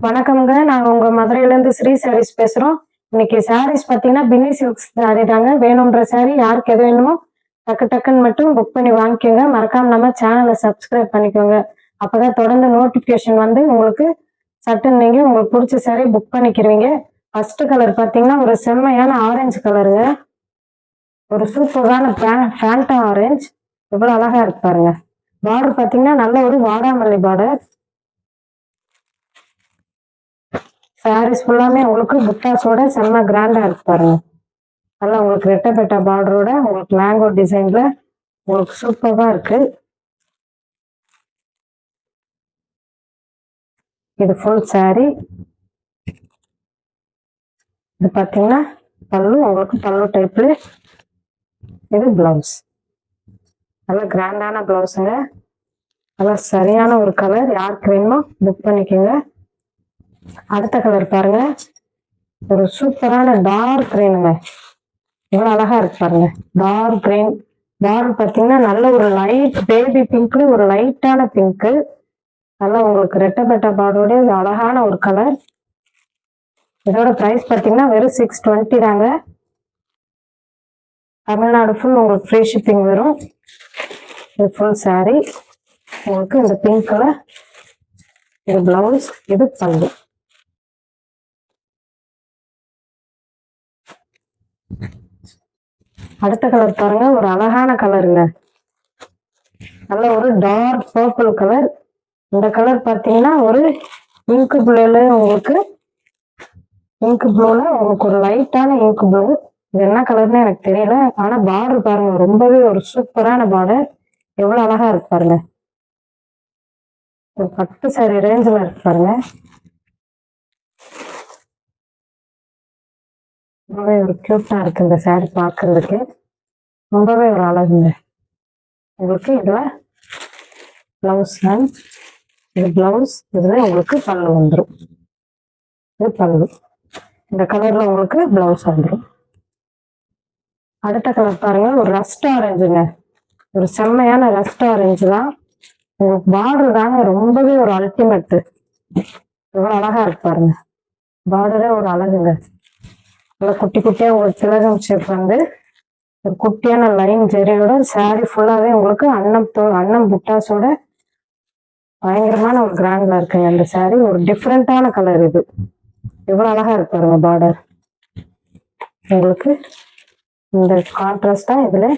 வணக்கம்ங்க. நாங்க உங்க மதுரையிலேருந்து ஸ்ரீ சாரீஸ் பேசுறோம். இன்னைக்கு சாரீஸ் பார்த்தீங்கன்னா, பின்னி சில்க்ஸ் சாரி தாங்க. வேணுன்ற சாரி யாருக்கு எது வேணுமோ டக்கு டக்குன்னு மட்டும் புக் பண்ணி வாங்கிக்கோங்க. மறக்காம நம்ம சேனலை சப்ஸ்கிரைப் பண்ணிக்கோங்க. அப்பதான் தொடர்ந்து நோட்டிஃபிகேஷன் வந்து உங்களுக்கு சட்டுன்னு நீங்க உங்களுக்கு பிடிச்ச சாரி புக் பண்ணிக்கிறீங்க. ஃபர்ஸ்ட் கலர் பார்த்தீங்கன்னா, ஒரு செம்மையான ஆரஞ்சு கலருங்க. ஒரு சூப்பரான ஃபேண்டா ஆரஞ்சு. எவ்வளவு அழகா இருக்கு பாருங்க. பார்டர் பார்த்தீங்கன்னா, நல்ல ஒரு வாடாமல்லி பார்டர். சாரீஸ் ஃபுல்லாமே உங்களுக்கு புட்டாஸோட செம்ம கிராண்டா இருக்கு பாருங்க. நல்லா உங்களுக்கு ரெட்டப்பெட்டா பார்டரோட உங்களுக்கு மேங்கோ டிசைன்ல உங்களுக்கு சூப்பரா இருக்கு. இது ஃபுல் சாரி. இது பார்த்தீங்கன்னா பல்லு, உங்களுக்கு பல்லு டைப்ல. இது பிளவுஸ். நல்லா கிராண்டான பிளவுஸுங்க. நல்லா சரியான ஒரு கலர். யாருக்கு வேணுமோ புக் பண்ணிக்கோங்க. அடுத்த கலர் பாருங்க. ஒரு சூப்பரான டார்க் கிரீனுங்க. எவ்வளவு அழகா இருக்கு பாருங்க. Dark green. பார்டர் பார்த்தீங்கன்னா நல்ல ஒரு லைட் பேபி பிங்க்ல ஒரு லைட்டான பிங்க். நல்லா உங்களுக்கு ரெட்டப்பெட்டா பார்டரோட அழகான ஒரு கலர். இதோட பிரைஸ் பார்த்தீங்கன்னா வெறும் 620 தாங்க. தமிழ்நாடு ஃபுல் உங்களுக்கு ஃப்ரீ ஷிப்பிங் வரும். இது ஃபுல் சாரி. உங்களுக்கு இந்த பிங்க் கலர். இது பிளவுஸ். இது பல்லு. அடுத்த கலர் பாருங்க. ஒரு அழகான கலருங்க. நல்ல ஒரு டார்க் பர்பிள் கலர். இந்த கலர் பார்த்தீங்கன்னா ஒரு இங்க் ப்ளூல உங்களுக்கு ஒரு லைட்டான இங்க் ப்ளூ. இது என்ன கலர்னு எனக்கு தெரியல. ஆனா பார்டர் பாருங்க, ரொம்பவே ஒரு சூப்பரான பார்டர். எவ்வளவு அழகா இருக்கு பாருங்க. ஒரு 10 சாரி ரேஞ்சில் இருக்கு பாருங்க. ரொம்பவே ஒரு கியூட்டா இருக்கு இந்த சாரி பார்க்கறதுக்கு. ரொம்பவே ஒரு அழகுங்க. உங்களுக்கு இதுல பிளவுஸ் தான். இது பிளவுஸ். இதுல உங்களுக்கு பல்லு வந்துடும். இது பல்லு. இந்த கலர்ல உங்களுக்கு பிளவுஸ் வந்துடும். அடுத்த கலர் பாருங்க. ஒரு ரஸ்ட் ஆரஞ்சுங்க. ஒரு செம்மையான ரஸ்ட் ஆரஞ்சு தான். உங்களுக்கு பார்டர் தாங்க ரொம்பவே ஒரு அல்டிமேட். எவ்வளவு அழகா இருக்கு பாருங்க. பார்டரே ஒரு அழகுங்க. நல்லா குட்டி குட்டியா உங்களுக்கு திலகம் ஷேப் வந்து ஒரு குட்டியான லைன் ஜெரியோட சாரி ஃபுல்லாவே உங்களுக்கு அன்னம் புட்டாஸோட பயங்கரமான ஒரு கிராண்ட்ல இருக்குங்க இந்த சாரி. ஒரு டிஃப்ரெண்டான கலர் இது. எவ்வளவு அழகா இருக்கு பாருங்க பார்டர். உங்களுக்கு இந்த கான்ட்ராஸ்டா இதுல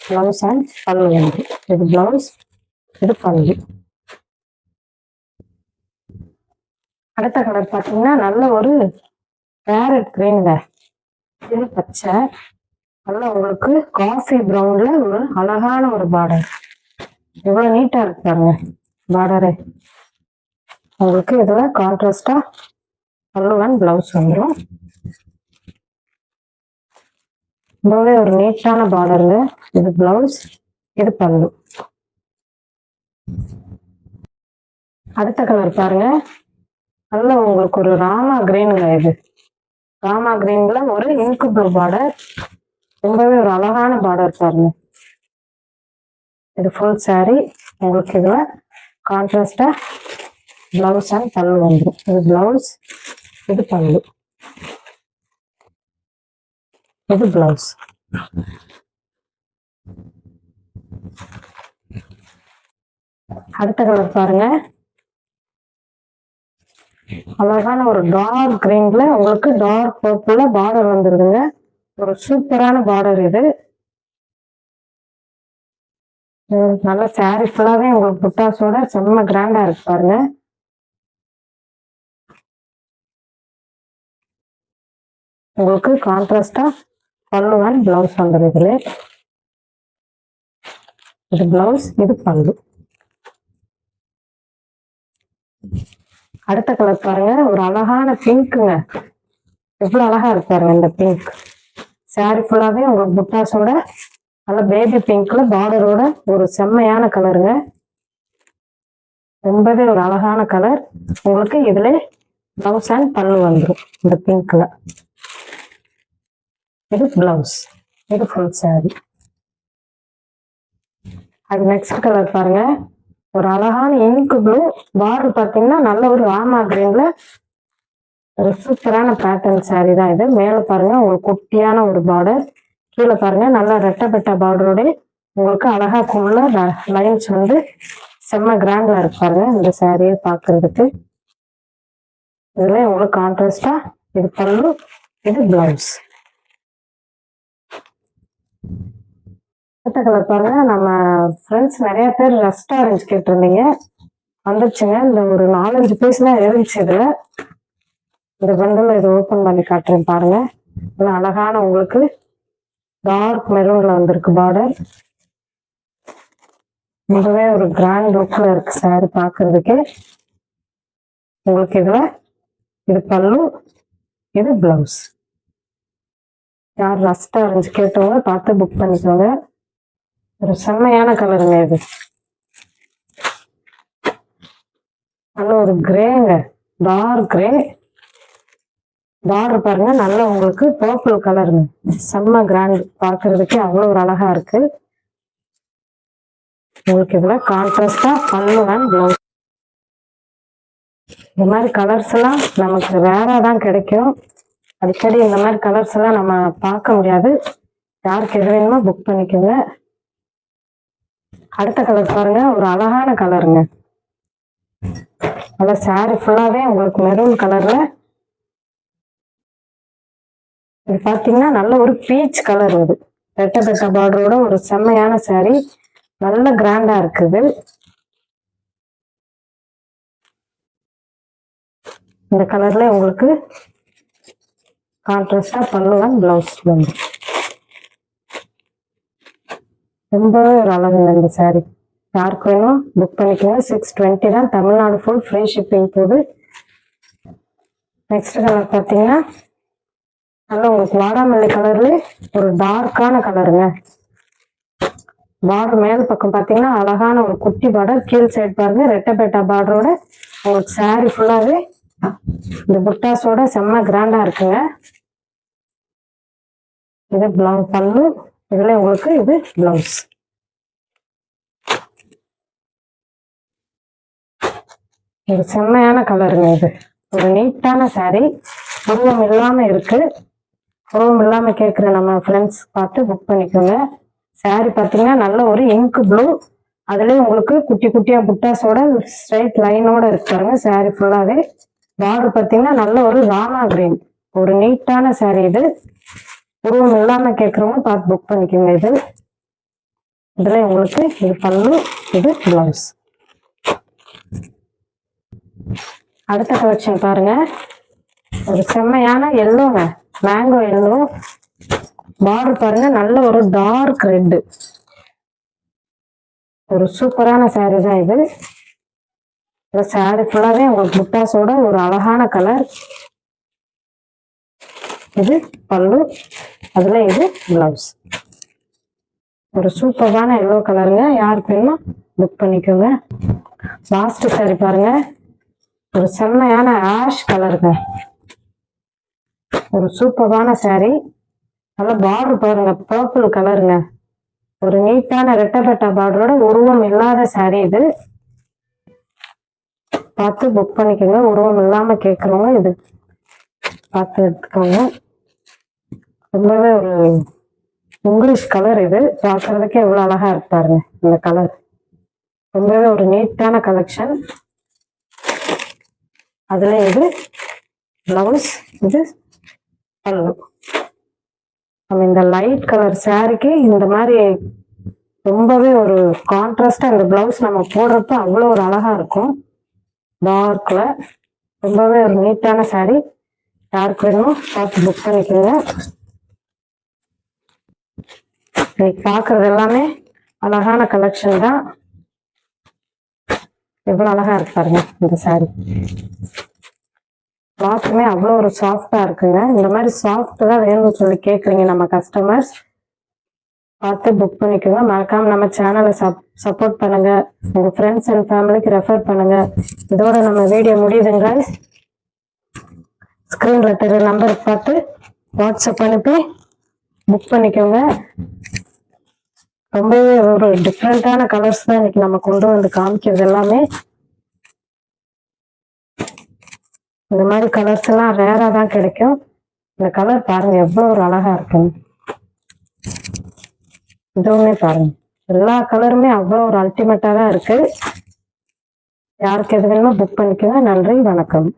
பிளவுஸ் அண்ட் பல்லு வந்து. இது பிளவுஸ். இது பல்லு. அடுத்த கலர் பார்த்தீங்கன்னா நல்ல ஒரு பேரட் கிரீனுங்க. இது பச்சை. நல்லா உங்களுக்கு காஃபி ப்ரௌன்ல ஒரு அழகான ஒரு பார்டர். எவ்வளவு நீட்டா இருக்கு பாருங்க பார்டரே. உங்களுக்கு இதுல கான்ட்ராஸ்டா பல்லு அண்ட் பிளவுஸ் வந்துடும். ரொம்பவே ஒரு நீட்டான பார்டருங்க. இது பிளவுஸ். இது பல்லு. அடுத்த கலர் பாருங்க. நல்ல உங்களுக்கு ஒரு ராமா கிரீனுங்க. இது ராமா கிரீன்ல ஒரு இங்க் ப்ளூ பார்டர். ரொம்பவே ஒரு அழகான பார்டர் பாருங்க. இது ஃபுல் சாரி. உங்களுக்கு இதுல கான்ட்ராஸ்டா பிளவுஸ் அண்ட் பல்லு வந்துடும். இது பிளவுஸ். இது பல்லு. இது பிளவுஸ். அடுத்த கலர் பாருங்க. அழகான ஒரு டார்க் கிரீன்ல உங்களுக்கு டார்க் பர்பிள்ல பார்டர் வந்துருதுங்க. ஒரு சூப்பரான பார்டர் இது. நல்ல சாரி ஃபுல்லாவே உங்களுக்கு புட்டாஸோட செம்ம கிராண்டா இருக்கு பாருங்க. உங்களுக்கு கான்ட்ராஸ்டா பல்லு அண்ட் பிளவுஸ் வந்துடும் இதுல. இது பிளவுஸ். இது பல்லு. அடுத்த கலர் பாருங்க. ஒரு அழகான பிங்க்குங்க. எவ்வளவு அழகா இருக்கு பாருங்க இந்த பிங்க். சாரி ஃபுல்லாவே உங்களுக்கு புட்டாஸோட நல்ல பேபி பிங்க்ல பார்டரோட ஒரு செம்மையான கலருங்க. ரொம்பவே ஒரு அழகான கலர். உங்களுக்கு இதுல பிளவுஸ் அண்ட் பல்லு வந்துடும் இந்த பிங்க்ல. இது பிளவுஸ். இது ஃபுல் சாரி. அது நெக்ஸ்ட் கலர் பாருங்க. ஒரு அழகான இங்க் ப்ளூ பார்டர் பார்த்தீங்கன்னா நல்ல ஒரு ராமா கிரீன்ல ஒரு சூப்பரான பேட்டர்ன் சாரீ தான் இது. மேல பாருங்க ஒரு குட்டியான ஒரு பார்டர், கீழே பாருங்க நல்லா ரெட்டப்பட்ட பார்டரோட உங்களுக்கு அழகா குள்ள லைன்ஸ் வந்து செம்ம கிராண்டா இருக்கு பாருங்க இந்த சாரியை பார்க்கறதுக்கு. இதுல உங்களுக்கு கான்ட்ராஸ்டா இது பல்லு, இது பிளவுஸ். அடுத்த கலர் பாருங்க, நம்ம ஃப்ரெண்ட்ஸ் நிறைய பேர் ரஸ்ட் ஆரஞ்சு கேட்டிருந்தீங்க, வந்துருச்சுங்க. இந்த ஒரு 4-5 பீஸ் தான் இருந்துச்சு இதுல. இந்த பண்டில் இதை ஓப்பன் பண்ணி காட்டுறேன் பாருங்க. அழகான உங்களுக்கு டார்க் மெரூன்ல வந்திருக்கு பார்டர். ரொம்பவே ஒரு கிராண்ட் லுக்ல இருக்கு சாரி பார்க்கறதுக்கு. உங்களுக்கு இதுல இது பல்லு, இது பிளவுஸ். யார் ரஸ்ட் ஆரஞ்சு கேட்டவங்க பார்த்து புக் பண்ணிக்கோங்க. ஒரு செம்மையான கலருங்க இது. நல்ல ஒரு கிரேங்க, டார்க் கிரே பார்டர் பாருங்க. நல்ல உங்களுக்கு பர்பிள் கலருங்க, செம்ம கிராண்ட், பார்க்கறதுக்கு அவ்வளோ ஒரு அழகா இருக்கு. உங்களுக்கு இதுல கான்ட்ராஸ்டா பல்லு அண்ட் பிளவுஸ். இந்த மாதிரி கலர்ஸ் எல்லாம் நமக்கு ரேரா தான் கிடைக்கும். அடிக்கடி இந்த மாதிரி கலர்ஸ் எல்லாம் நம்ம பார்க்க முடியாது. யாருக்கு எது வேணுமோ புக் பண்ணிக்கோங்க. அடுத்த கலர் பாருங்க, ஒரு அழகான கலருங்க. நல்ல சாரி ஃபுல்லாவே உங்களுக்கு மெரூன் கலர்ல. இது பாத்தீங்கன்னா நல்ல ஒரு பீச் கலர், இது ரெட்டை பார்டரோட ஒரு செம்மையான சாரி, நல்ல கிராண்டா இருக்குது. இந்த கலர்ல உங்களுக்கு கான்ட்ராஸ்டா பல்லு அண்ட் பிளவுஸ் வந்து ரொம்பவே ஒரு அழகுங்க இந்த சாரி. யாருக்கு வேணும் புக் பண்ணிக்கோங்க. 620 தான், தமிழ்நாடு ஃபுல் ஃப்ரீ ஷிப்பிங் போகுது. நெக்ஸ்ட் கலர் பார்த்தீங்கன்னா நல்ல உங்களுக்கு வாடாமல்லி கலர்ல ஒரு டார்க்கான கலருங்க. பார்டர் மேல் பக்கம் பார்த்தீங்கன்னா அழகான ஒரு குட்டி பார்டர், கீழ் சைடு பாருங்க ரெட்டப்பேட்டா பார்டரோட உங்களுக்கு சாரி ஃபுல்லாவே இந்த புட்டாஸோட செம்ம கிராண்டா இருக்குங்க. இது பிளவுஸ் பல்லு, இதுல உங்களுக்கு இது பிளவுஸ். ஒரு செம்மையான கலருங்க இது. ஒரு நீட்டான சாரி, உருவம் இல்லாம இருக்கு. உருவம் இல்லாம கேட்குற நம்ம ஃப்ரெண்ட்ஸ் பார்த்து புக் பண்ணிக்கோங்க. சாரி பார்த்தீங்கன்னா நல்ல ஒரு இங்க் ப்ளூ, அதுலயே உங்களுக்கு குட்டி குட்டியா புட்டாஸோட ஸ்ட்ரைட் லைனோட இருக்காருங்க சாரி ஃபுல்லாவே. பார்டர் பார்த்தீங்கன்னா நல்ல ஒரு ராமா கிரீன், ஒரு நீட்டான சாரி இது. உருவம் இல்லாம கேட்கறவங்க பார்த்து புக் பண்ணிக்கோங்க. இது இதுல உங்களுக்கு இது பல்லு, இது பிளவுஸ். அடுத்த கலெக்ஷன் பாருங்க, ஒரு செம்மையான எல்லோங்க, மேங்கோ எல்லோ. பார்டர் பாருங்க நல்ல ஒரு டார்க் ரெட், ஒரு சூப்பரான சாரி தான் இது. சாரி ஃபுல்லாவே உங்களுக்கு புட்டாஸோட ஒரு அழகான கலர். இது பல்லு, அதுல இது பிளவுஸ். ஒரு சூப்பரான எல்லோ கலருங்க. யாருக்கு வேணுமோ புக் பண்ணிக்கோங்க. லாஸ்ட் சாரி பாருங்க, ஒரு செம்மையான ஆஷ் கலருங்க, ஒரு சூப்பரான சாரி. நல்ல பார்டர் பாருங்க பர்பிள் கலருங்க, ஒரு நீட்டான ரெட்டப்பட்ட பார்டரோட உருவம் இல்லாத சாரி இது. பார்த்து புக் பண்ணிக்கோங்க. உருவம் இல்லாம கேட்கறவங்க இது பார்த்து எடுத்துக்கோங்க. ரொம்பவே ஒரு இங்கிலீஷ் கலர் இது, பார்க்கறதுக்கே எவ்வளவு அழகா இருப்பாருங்க இந்த கலர். ரொம்பவே ஒரு நீட்டான கலெக்ஷன். அதுல இது பிளவுஸ், இது பல்லு. நம்ம இந்த லைட் கலர் சாரிக்கு இந்த மாதிரி ரொம்பவே ஒரு கான்ட்ராஸ்டா இந்த பிளவுஸ் நம்ம போடுறப்ப அவ்வளோ ஒரு அழகா இருக்கும். டார்க்ல ரொம்பவே ஒரு நீட்டான சாரி. யாருக்கு வேணும் பார்த்து புக் பண்ணிக்கோங்க. இன்னைக்கு பார்க்கறது எல்லாமே அழகான கலெக்ஷன் தான். எவ்வளவு அழகா இருக்கு பாருங்க இந்த சாரி. கிளாத்துமே அவ்வளோ ஒரு சாஃப்டா இருக்குங்க. இந்த மாதிரி சாஃப்ட் தான் வேணும்னு சொல்லி கேட்குறீங்க நம்ம கஸ்டமர்ஸ், பார்த்து புக் பண்ணிக்கோங்க. மறக்காம நம்ம சேனலை சப்போர்ட் பண்ணுங்க, உங்க ஃப்ரெண்ட்ஸ் அண்ட் ஃபேமிலிக்கு ரெஃபர் பண்ணுங்க. இதோட நம்ம வீடியோ முடியுதுங்க. ஸ்கிரீன்ல தெரிய நம்பருக்கு பார்த்து வாட்ஸ்அப் அனுப்பி புக் பண்ணிக்கோங்க. ரொம்பவே ஒரு டிஃப்ரெண்டான கலர்ஸ் தான் இன்னைக்கு நம்ம கொண்டு வந்து காமிக்கிறது எல்லாமே. இந்த மாதிரி கலர்ஸ் எல்லாம் ரேரா தான் கிடைக்கும். இந்த கலர் பாருங்க எவ்வளவு ஒரு அழகா இருக்குன்னு. இதுவுமே பாருங்க எல்லா கலருமே அவ்வளோ ஒரு அல்டிமேட்டா தான் இருக்கு. யாருக்கு எது வேணுமோ புக் பண்ணிக்கோங்க. நன்றி, வணக்கம்.